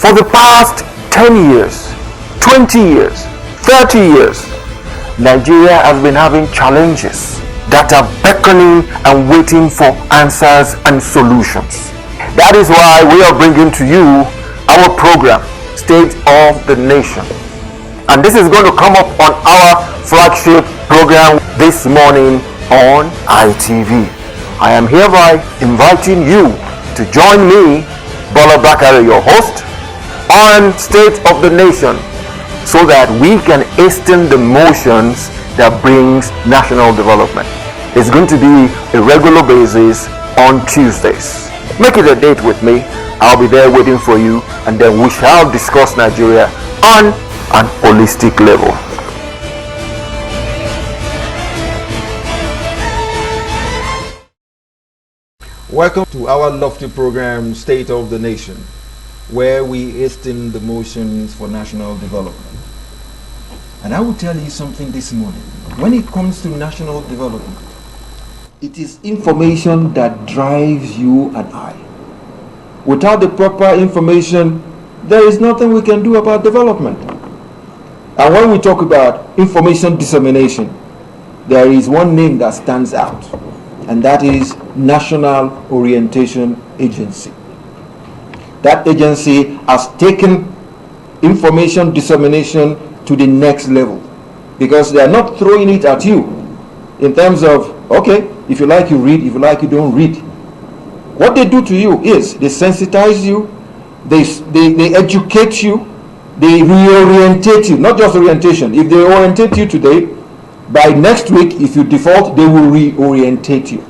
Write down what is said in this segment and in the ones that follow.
For the past 10 years, 20 years, 30 years, Nigeria has been having challenges that are beckoning and waiting for answers and solutions. That is why we are bringing to you our program, State of the Nation. And this is going to come up on our flagship program this morning on ITV. I am hereby inviting you to join me, Bola Bakare, your host, on State of the Nation, so that we can hasten the motions that brings national development. It's going to be a regular basis on Tuesdays. Make it a date with me. I'll be there waiting for you, and then we shall discuss Nigeria on an holistic level. Welcome to our lofty program, State of the Nation, where we hasten the motions for national development. And I will tell you something this morning. When it comes to national development, it is information that drives you and I. Without the proper information, there is nothing we can do about development. And when we talk about information dissemination, there is one name that stands out, and that is National Orientation Agency. That agency has taken information dissemination to the next level, because they are not throwing it at you in terms of, okay, if you like you read, if you like you don't read. What they do to you is they sensitize you, they educate you, they reorientate you. Not just orientation. If they orientate you today, by next week, if you default, they will reorientate you.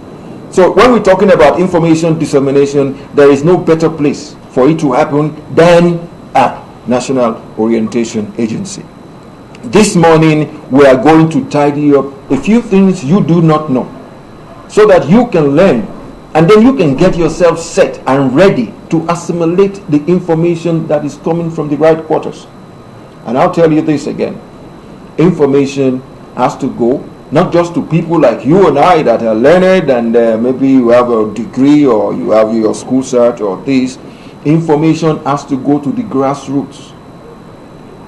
So when we're talking about information dissemination, there is no better place for it to happen than at National Orientation Agency. This morning, we are going to tidy up a few things you do not know, so that you can learn, and then you can get yourself set and ready to assimilate the information that is coming from the right quarters. And I'll tell you this again. Information has to go not just to people like you and I that are learned and maybe you have a degree or you have your school cert or this. Information has to go to the grassroots.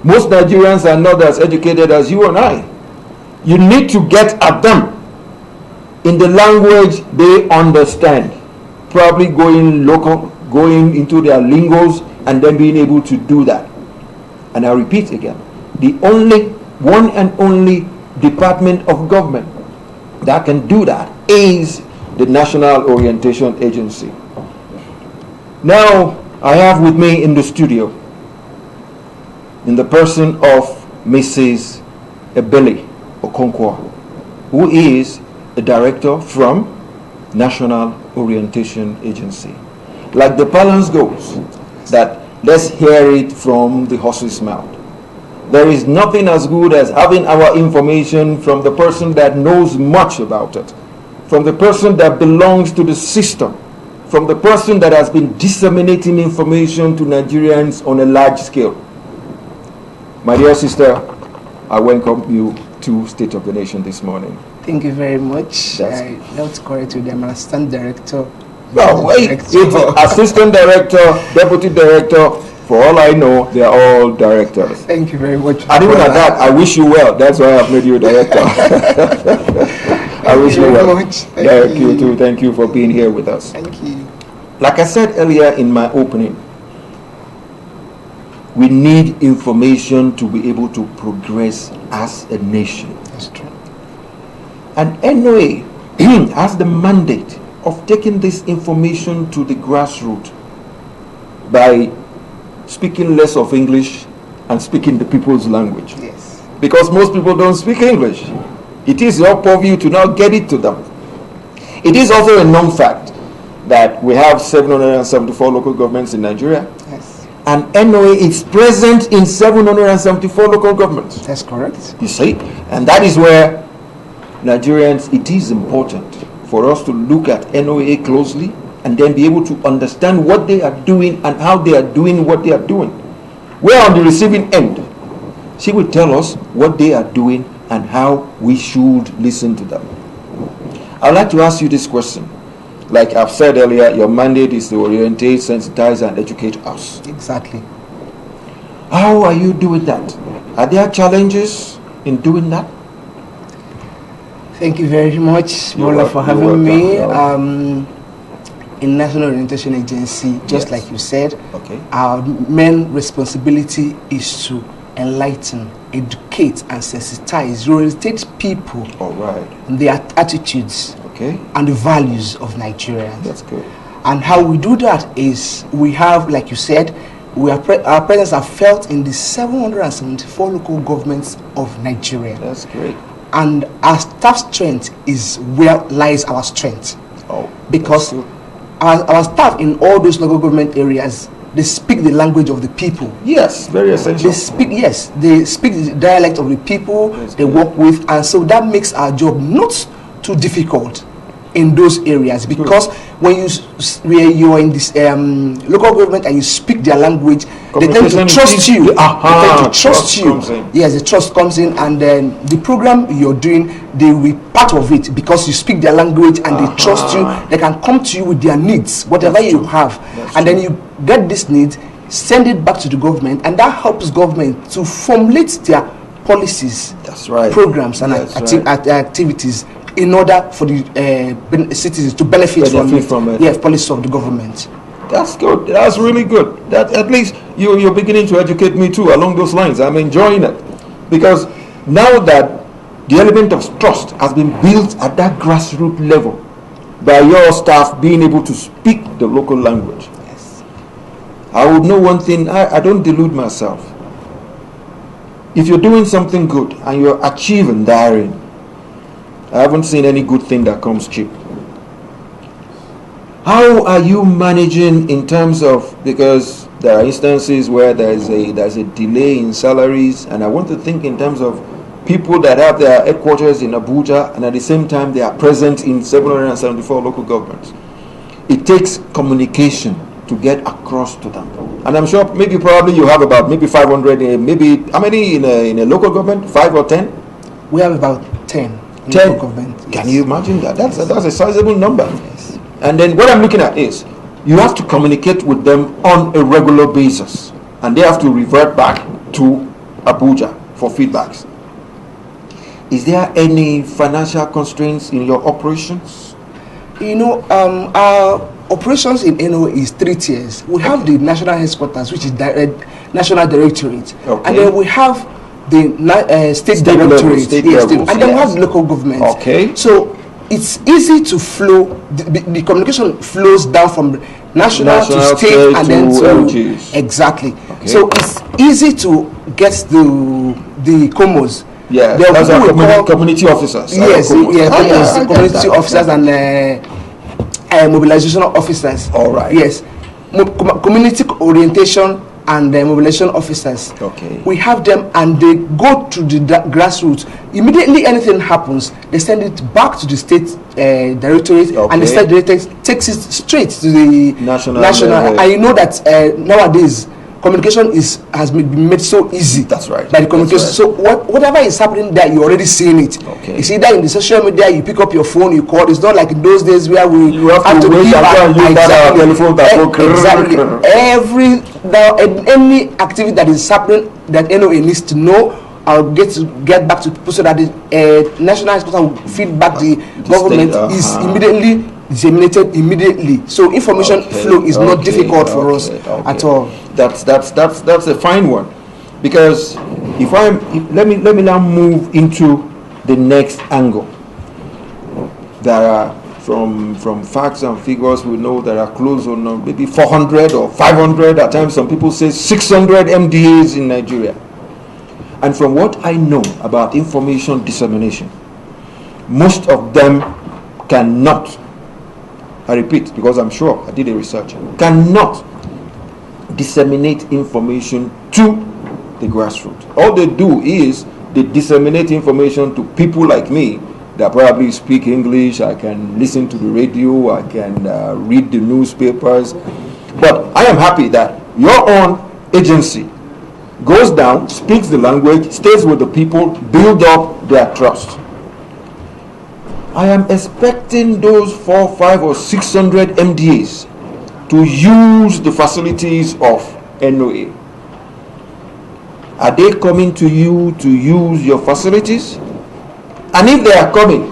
Most Nigerians are not as educated as you and I. You need to get at them in the language they understand, probably going local, going into their lingos, and then being able to do that. And I repeat again, the only one and only department of government that can do that is the National Orientation Agency. Now, I have with me in the studio, in the person of Mrs. Ebele Okonkwo, who is a director from National Orientation Agency. Like the balance goes, that let's hear it from the horse's mouth. There is nothing as good as having our information from the person that knows much about it, from the person that belongs to the system, from the person that has been disseminating information to Nigerians on a large scale. My dear sister, I welcome you to State of the Nation this morning. Thank you very much. Not correct with them. Assistant director. Well, wait, it's assistant director, deputy director. For all I know, they are all directors. Thank you very much. And even at that, I wish you well. That's why I've made you a director. I wish you well. Thank you too. Thank you for being here with us. Thank you. Like I said earlier in my opening, we need information to be able to progress as a nation. That's true. And NOA has the mandate of taking this information to the grassroots by speaking less of English and speaking the people's language. Yes. Because most people don't speak English. It is your purview to now get it to them. It is also a known fact that we have 774 local governments in Nigeria. Yes. And NOA is present in 774 local governments. That's correct. You see? And that is where Nigerians, it is important for us to look at NOA closely and then be able to understand what they are doing and how they are doing what they are doing. We're on the receiving end. She will tell us what they are doing and how we should listen to them. I'd like to ask you this question. Like I've said earlier, your mandate is to orientate, sensitize, and educate us. Exactly. How are you doing that? Are there challenges in doing that? Thank you very much, Mola, for having me. In National Orientation Agency, just like you said, our main responsibility is to enlighten, educate, and sensitize, orientate people, their attitudes, and the values of Nigerians. That's good. And how we do that is we have, like you said, our presence are felt in the 774 local governments of Nigeria. That's great. And our staff strength is where lies our strength. Because our staff in all those local government areas, they speak the language of the people. Yes, very essential. They speak the dialect of the people they work with, and so that makes our job not too difficult in those areas, because when you're in this local government and you speak their language, they tend to trust you. They tend to trust you. Yes, the trust comes in, and then the program you're doing, they will be part of it because you speak their language and they trust you. They can come to you with their needs, whatever you have, and then you get this need, send it back to the government, and that helps government to formulate their policies, programs, and activities in order for the citizens to benefit from it. Yes, policies of the government. That's good. That's really good. That at least you're beginning to educate me too along those lines. I'm enjoying it, because now that the element of trust has been built at that grassroots level by your staff being able to speak the local language. Yes. I would know one thing. I don't delude myself. If you're doing something good and you're achieving therein, I haven't seen any good thing that comes cheap. How are you managing in terms of, because there are instances where there's a delay in salaries, and I want to think in terms of people that have their headquarters in Abuja and at the same time they are present in 774 local governments. It takes communication to get across to them. And I'm sure probably you have about 500, maybe how many in a local government? 5 or 10? We have about 10. 10. Can you imagine that? That's a sizable number. Yes. And then what I'm looking at is you have to communicate with them on a regular basis, and they have to revert back to Abuja for feedbacks. Is there any financial constraints in your operations? Our operations in NO is 3 tiers. We have the national headquarters, which is national directorate, and then we have the state directorate, and then we have local government. So it's easy to flow. The communication flows down from national to state and then to LGAs. Exactly. So it's easy to get the COMOs. Yeah, that's our community officers. Yes, community officers and mobilization officers. All right. Yes, community orientation and mobilization officers. We have them, and they go to the grassroots. Immediately anything happens, they send it back to the state directorate, and the state directorate takes it straight to the national. And you know that nowadays communication has been made so easy. That's right. By the communication. So whatever is happening there, you're already seeing it. You see that in the social media, you pick up your phone, you call. It's not like in those days where you have to wait exactly. Any activity that is happening that NOA needs to know, I'll get back to people so that the national headquarters will feed back the government is immediately disseminated immediately. So information flow is not difficult for us at all. That's a fine one, because let me now move into the next angle. There are from facts and figures, we know there are close on maybe 400 or 500, at times some people say 600 MDAs in Nigeria. And from what I know about information dissemination, most of them cannot, I repeat because I'm sure I did a research, cannot disseminate information to the grassroots. All they do is they disseminate information to people like me that probably speak English. I can listen to the radio, I can read the newspapers. But I am happy that your own agency goes down, speaks the language, stays with the people, build up their trust. I am expecting those 400, 500, or 600 MDAs to use the facilities of NOA. Are they coming to you to use your facilities? And if they are coming,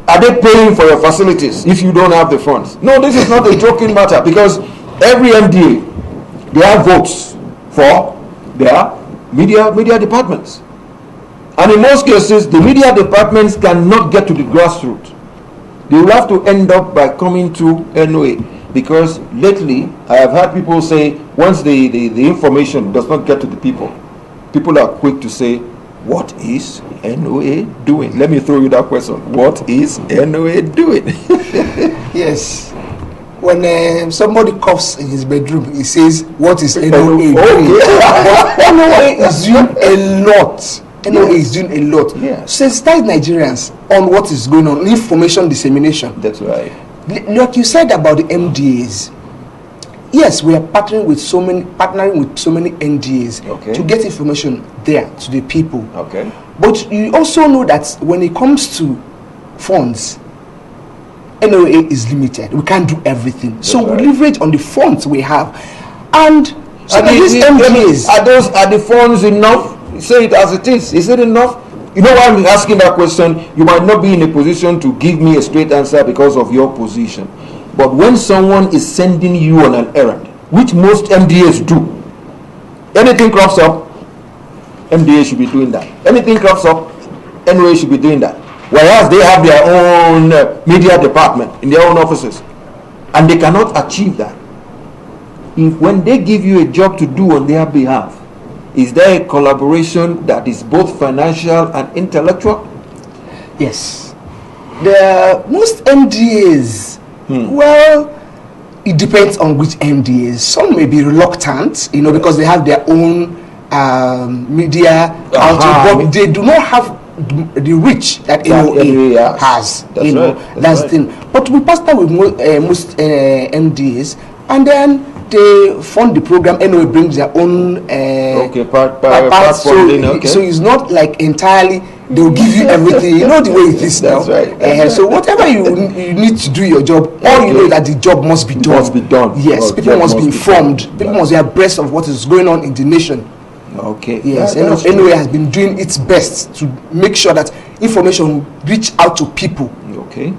are they paying for your facilities if you don't have the funds? No, this is not a joking matter, because every MDA, they have votes for their media departments. And in most cases, the media departments cannot get to the grassroots. They will have to end up by coming to NOA, because lately I have heard people say once the information does not get to the people are quick to say, what is NOA doing? Let me throw you that question. What is NOA doing? Yes. When somebody coughs in his bedroom, he says, what is NOA doing? But NOA is doing a lot. NOA is doing a lot. Sensitize Nigerians on what is going on, information dissemination. That's right. Like you said about the MDAs, yes, we are partnering with so many NDAs to get information there to the people. Okay. But you also know that when it comes to funds, NOA is limited. We can't do everything. That's so we leverage on the funds we have. And so these MDAs, are the funds enough? Say it as it is. Is it enough? You know why I'm asking that question? You might not be in a position to give me a straight answer because of your position. But when someone is sending you on an errand, which most MDAs do, anything crops up, MDA should be doing that. Anything crops up, NOA should be doing that. Whereas they have their own media department in their own offices, and they cannot achieve that. When they give you a job to do on their behalf, is there a collaboration that is both financial and intellectual? Yes. Most MDAs, well, it depends on which MDAs. Some may be reluctant, because they have their own media outlet, but they do not have the reach that NOA has. That's the thing. But we partner with most MDAs, and then they fund the program. NOA brings their own part so it's not like entirely they'll give you everything. You know the way it is now. Right. So whatever you need to do your job, all you know that the job must be done. Yes, people must be informed. People must be abreast of what is going on in the nation. Okay. Yes, NOA has been doing its best to make sure that information reach out to people. Okay.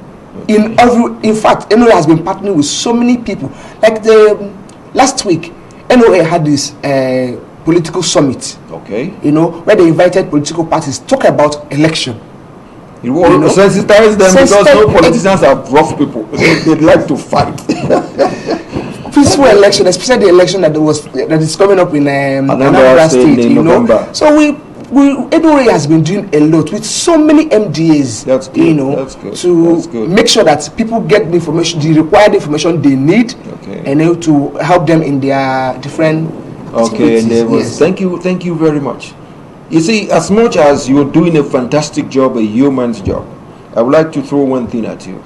In fact, NOA has been partnering with so many people. Like last week, NOA had this political summit. Okay. Where they invited political parties to talk about election. You want to sensitize them because no politicians are rough people. They like to fight. Peaceful election, especially the election that is coming up in Anambra State. In November. So NOA has been doing a lot with so many MDAs. That's good. To make sure that people get the information, the required information they need, and to help them in their different endeavors. Thank you very much. You see, as much as you're doing a fantastic job, a human's job, I would like to throw one thing at you.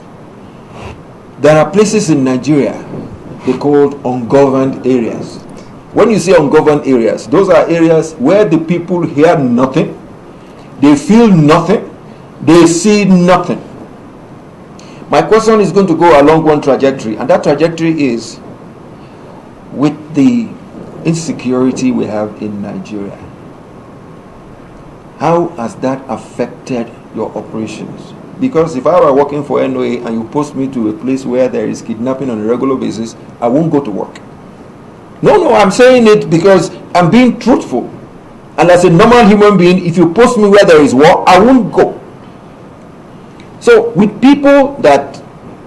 There are places in Nigeria they called ungoverned areas. When you say ungoverned areas, those are areas where the people hear nothing, they feel nothing, they see nothing. My question is going to go along one trajectory, and that trajectory is with the insecurity we have in Nigeria. How has that affected your operations? Because if I were working for NOA and you post me to a place where there is kidnapping on a regular basis, I won't go to work. No, I'm saying it because I'm being truthful. And as a normal human being, if you post me where there is war, I won't go. So with people that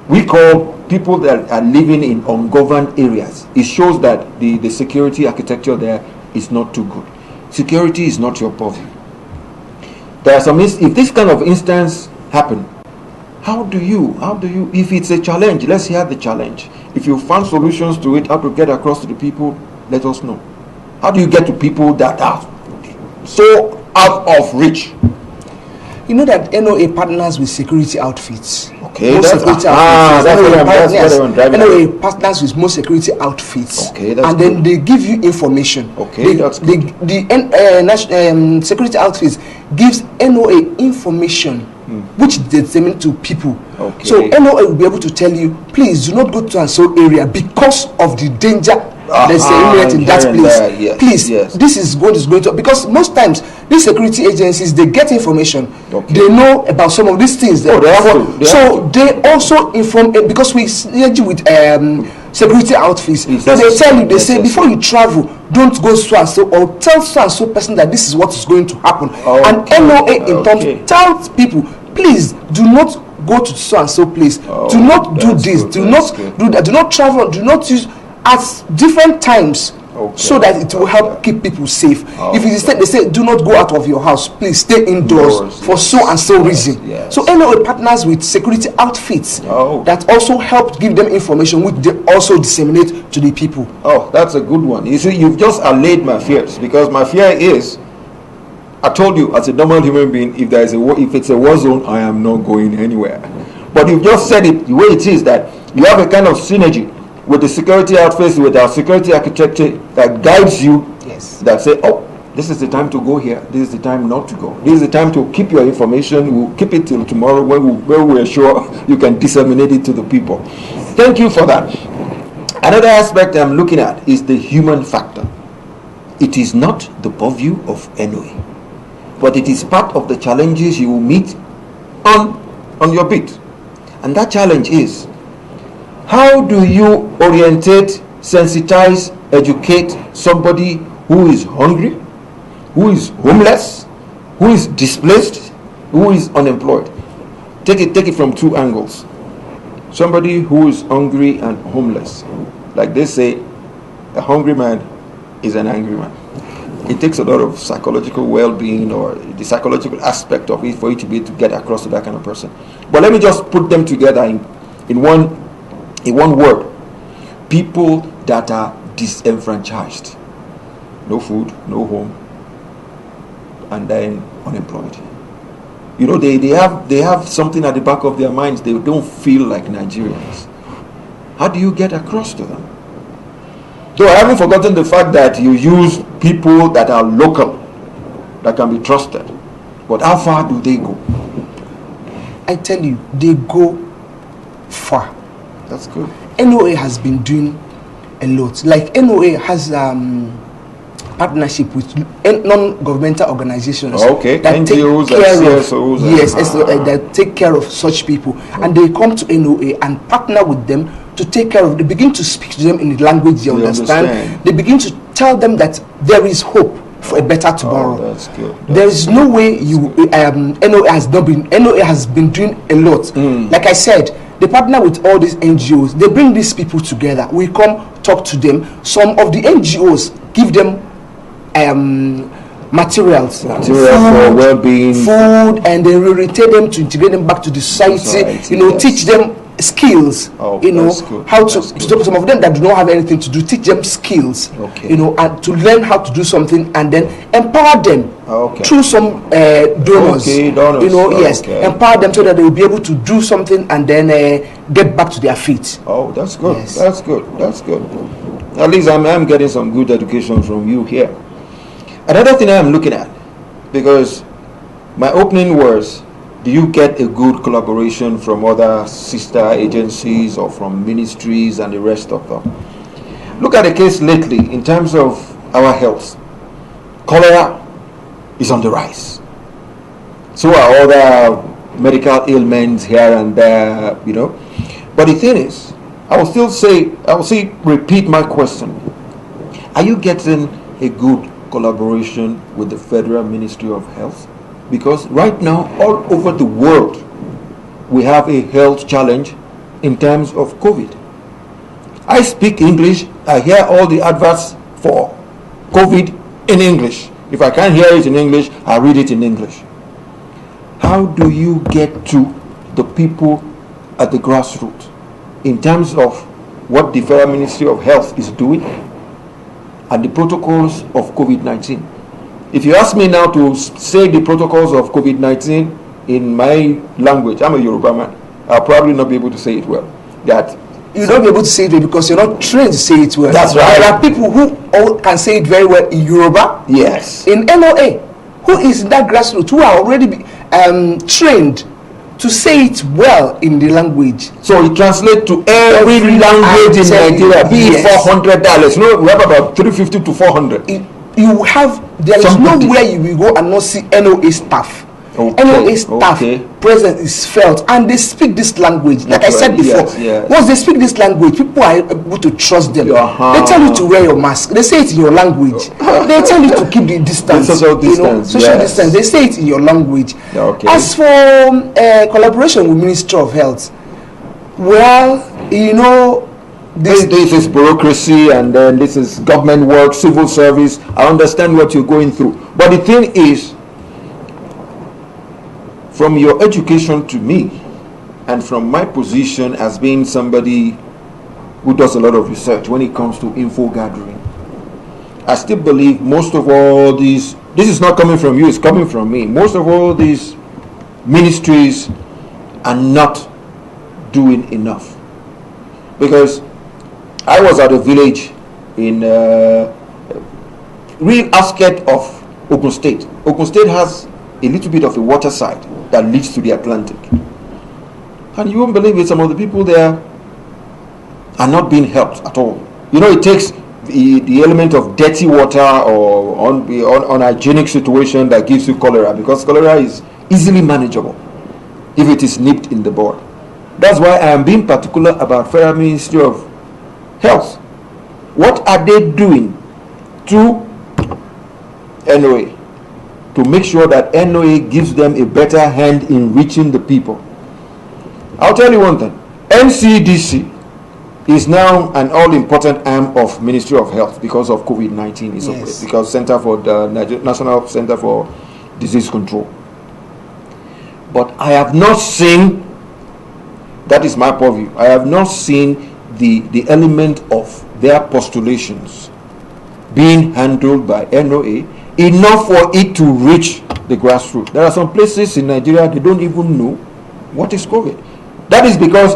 we call people that are living in ungoverned areas, it shows that the security architecture there is not too good. Security is not your purview. There are some if this kind of instance happen, how do you, if it's a challenge, let's hear the challenge. If you found solutions to it, how to get across to the people, let us know. How do you get to people that are so out of reach? You know that NOA partners with security outfits. Okay, that's what I'm driving at. NOA partners with most security outfits. Okay, that's and then they give you information. Okay, that's good. The security outfits gives NOA information which they disseminate to people. Okay. So NOA will be able to tell you, please do not go to and so area because of the danger disseminate in that place. Yes, Please, yes. this is going to, because most times these security agencies, they get information. Okay. They know about some of these things. They also inform, because we synergy with security outfits. So they tell you, they say, before you travel, don't go so and so, or tell so and so person that this is what is going to happen. And NOA in terms tells people, please do not go to so and so place. Do not do this. Do not do that. Do not travel. Do not use at different times. So that it will help keep people safe. If it is they say do not go out of your house, please stay indoors for so and so reason. So NOA partners with security outfits that also help give them information which they also disseminate to the people. Oh, that's a good one. You see, you've just allayed my fears, because my fear is, I told you, as a normal human being, if it's a war zone, I am not going anywhere. But you've just said it the way it is, that you have a kind of synergy with the security outfits, with our security architecture that guides you, that say, oh, this is the time to go here, this is the time not to go, this is the time to keep your information, we'll keep it till tomorrow when we're sure you can disseminate it to the people. Thank you for that. Another aspect I'm looking at is the human factor. It is not the purview of NOA, but it is part of the challenges you will meet on your beat. And that challenge is, how do you orientate, sensitize, educate somebody who is hungry, who is homeless, who is displaced, who is unemployed? Take it from two angles. Somebody who is hungry and homeless, like they say, a hungry man is an angry man. It takes a lot of psychological well-being, or the psychological aspect of it, for you to be able to get across to that kind of person. But let me just put them together in one word: people that are disenfranchised, no food, no home, and then unemployed. You know, they have something at the back of their minds. They don't feel like Nigerians. How do you get across to them? Though I haven't forgotten the fact that you use people that are local, that can be trusted. But how far do they go? I tell you, they go far. That's good. NOA has been doing a lot. Like NOA has partnership with non-governmental organizations that NGOs take care and of CSOs that take care of such people, and they come to NOA and partner with them to take care of. They begin to speak to them in the language they understand. They begin to tell them that there is hope for a better tomorrow. That's good. There is no way NOA has been doing a lot. Like I said, they partner with all these NGOs. They bring these people together. We come talk to them. Some of the NGOs give them materials for well-being, food, and they rotate them to integrate them back to the society. Teach them skills. How to some of them that do not have anything to do, teach them skills. And to learn how to do something, and then empower them through some donors. Empower them so that they will be able to do something and then get back to their feet. Oh, that's good. Yes. That's good. At least I'm getting some good education from you here. Another thing I'm looking at, because my opening was, do you get a good collaboration from other sister agencies or from ministries and the rest of them? Look at the case lately in terms of our health. Cholera is on the rise. So are other medical ailments here and there, But the thing is, I will repeat my question. Are you getting a good collaboration with the Federal Ministry of Health? Because right now, all over the world, we have a health challenge in terms of COVID. I speak English. I hear all the adverts for COVID in English. If I can't hear it in English, I read it in English. How do you get to the people at the grassroots in terms of what the Federal Ministry of Health is doing and the protocols of COVID-19? If you ask me now to say the protocols of COVID-19 in my language, I'm a Yoruba man, I'll probably not be able to say it well. You'll not be able to say it well because you're not trained to say it well. That's right. There are people who all can say it very well in Yoruba. Yes. In NOA, who is in that grassroots, who are already trained to say it well in the language. So it translates to every language in Nigeria, be it $400. You know, we have about 350 to 400. You have, there is nowhere you will go and not see NOA staff. NOA staff presence is felt, and they speak this language. Like I said before, once they speak this language, people are able to trust them. They tell you to wear your mask. They say it in your language. They tell you to keep the distance. Social distance. Social distance. They say it in your language. As for collaboration with Ministry of Health, well, you know, this is bureaucracy, and then this is government work, civil service. I understand what you're going through, but the thing is, from your education to me, and from my position as being somebody who does a lot of research when it comes to info gathering, I still believe most of all these, this is not coming from you, it's coming from me, most of all these ministries are not doing enough. Because I was at a village in real outskirts of Ogun State. Ogun State has a little bit of a water side that leads to the Atlantic, and you won't believe it, some of the people there are not being helped at all. You know, it takes the element of dirty water or unhygienic situation that gives you cholera, because cholera is easily manageable if it is nipped in the bud. That's why I am being particular about Federal Ministry of Health. What are they doing to NOA to make sure that NOA gives them a better hand in reaching the people? I'll tell you one thing. NCDC is now an all-important arm of Ministry of Health because of COVID-19, because Center for the National Center for Disease Control. But I have not seen, that is my purview, I have not seen the element of their postulations being handled by NOA enough for it to reach the grassroots. There are some places in Nigeria they don't even know what is COVID. That is because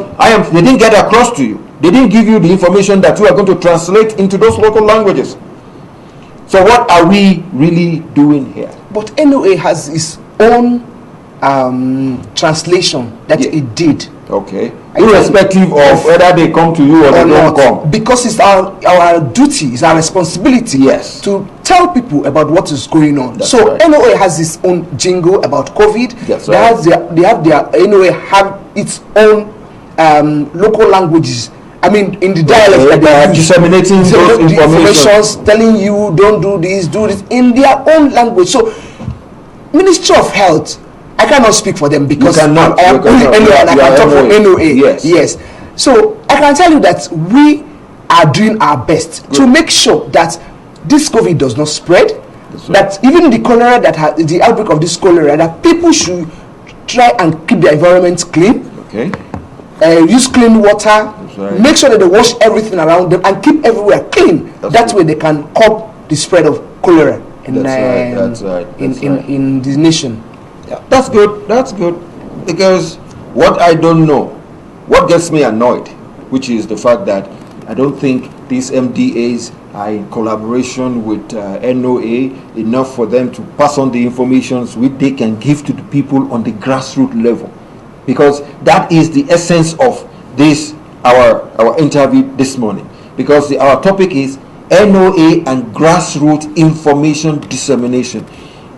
they didn't get across to you. They didn't give you the information that you are going to translate into those local languages. So what are we really doing here? But NOA has its own translation that it did. Okay. Irrespective of whether they come to you or they don't come. Because it's our duty, it's our responsibility to tell people about what is going on. That's so right. NOA has its own jingle about COVID. That's right. NOA have its own local languages. I mean, in the dialect that they are disseminating those information, telling you don't do this in their own language. So Ministry of Health, I cannot speak for them because I am only NOA and I can talk for NOA. Yes. So I can tell you that we are doing our best to make sure that this COVID does not spread. That even the cholera the outbreak of this cholera, that people should try and keep their environment clean. Okay. Use clean water. Make sure that they wash everything around them and keep everywhere clean. That way they can curb the spread of cholera in the nation. Yeah, that's good. That's good. Because what I don't know, what gets me annoyed, which is the fact that I don't think these MDAs are in collaboration with NOA enough for them to pass on the information which they can give to the people on the grassroots level. Because that is the essence of this, our interview this morning. Because our topic is NOA and grassroots information dissemination.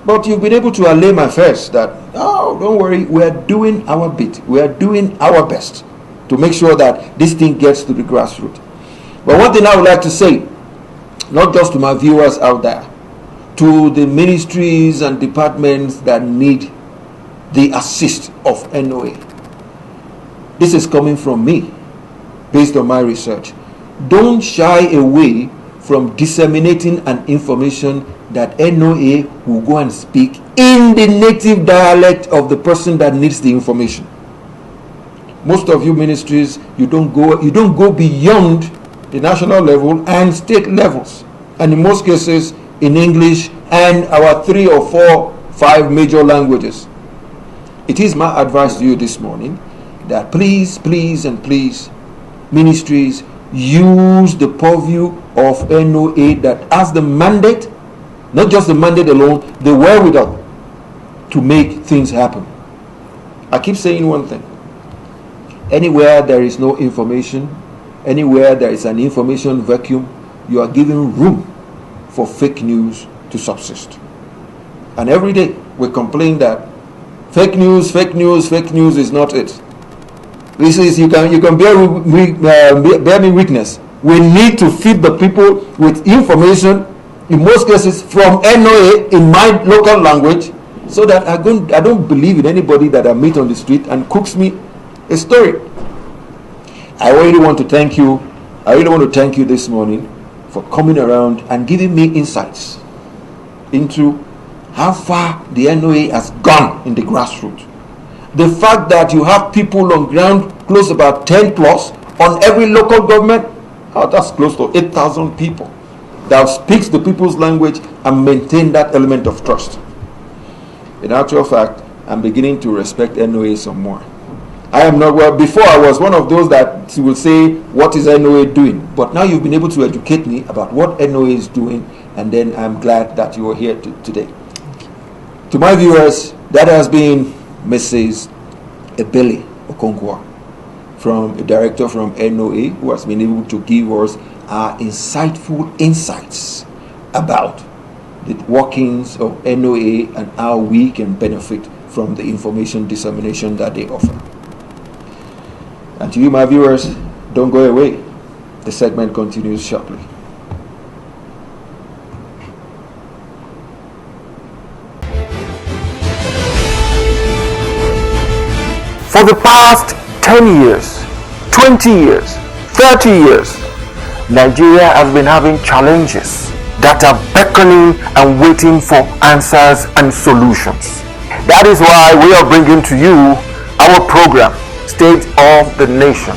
But you've been able to allay my fears that, oh, don't worry, we are doing our bit. We are doing our best to make sure that this thing gets to the grassroots. But one thing I would like to say, not just to my viewers out there, to the ministries and departments that need the assist of NOA. This is coming from me, based on my research. Don't shy away from disseminating an information that NOA will go and speak in the native dialect of the person that needs the information. Most of you ministries, you don't go beyond the national level and state levels, and in most cases in English and our 3 or 4, 5 major languages. It is my advice to you this morning that please, ministries, use the purview of NOA that has the mandate, not just the mandate alone, the wherewithal to make things happen. I keep saying one thing. Anywhere there is no information, anywhere there is an information vacuum, you are giving room for fake news to subsist. And every day we complain that fake news is not it. This is, you can bear me witness. We need to feed the people with information, in most cases from NOA in my local language, so that I don't believe in anybody that I meet on the street and cooks me a story. I really want to thank you this morning for coming around and giving me insights into how far the NOA has gone in the grassroots. The fact that you have people on ground, close about 10 plus on every local government, that's close to 8,000 people that speaks the people's language and maintain that element of trust. In actual fact, I'm beginning to respect NOA some more. I am not, well, before I was one of those that will say, what is NOA doing? But now you've been able to educate me about what NOA is doing, and then I'm glad that you are here today. To my viewers, that has been Mrs. Ebele Okonkwo, from a director from NOA, who has been able to give us our insightful insights about the workings of NOA and how we can benefit from the information dissemination that they offer. And to you, my viewers, don't go away. The segment continues shortly. For the past 10 years, 20 years, 30 years, Nigeria has been having challenges that are beckoning and waiting for answers and solutions. That is why we are bringing to you our program, State of the Nation.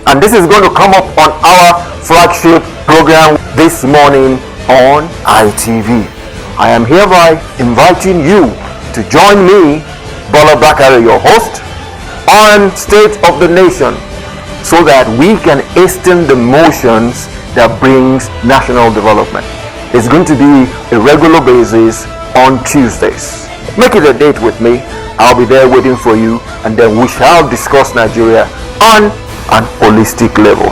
And this is going to come up on our flagship program this morning on ITV. I am hereby inviting you to join me, Bola Bakare, your host, on State of the Nation, so that we can hasten the motions that brings national development. It's going to be a regular basis on Tuesdays. Make it a date with me. I'll be there waiting for you, and then we shall discuss Nigeria on an holistic level.